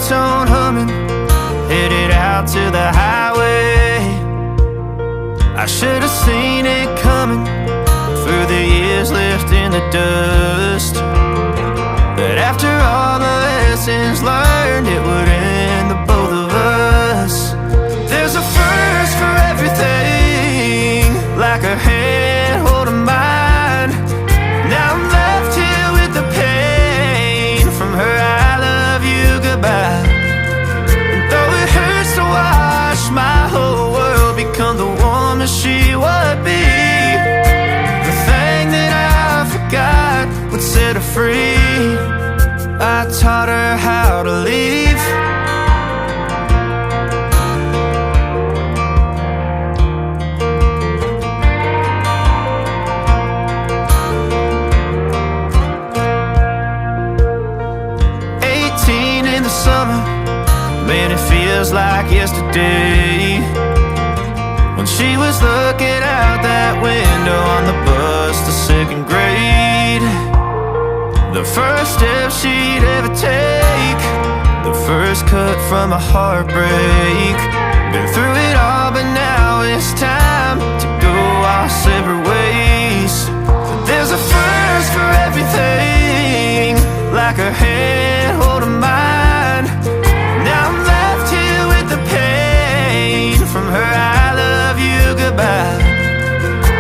ringtone humming, headed out to the highway. I should have seen it coming through the years left in the dust, that after all the lessons learned, it would end the both of us. There's a first for everything, like a hand holding mine. Now I'm left here with the pain from her I love you goodbye. And though it hurts to watch my whole world become the woman she would be, the thing that I forgot would set her free. I taught her how to leave. Summer, man, it feels like yesterday, when she was looking out that window on the bus to second grade. The first step she'd ever take, the first cut from a heartbreak. Been through it all, but now it's time to go our separate ways. There's a first for everything, like a hand holding mine. Now I'm left here with the pain from her I love you goodbye.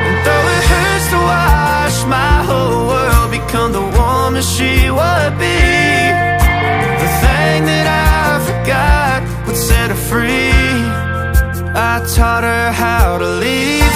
And though it hurts to watch my whole world become the woman she would be, the thing that I forgot would set her free. I taught her how to leave.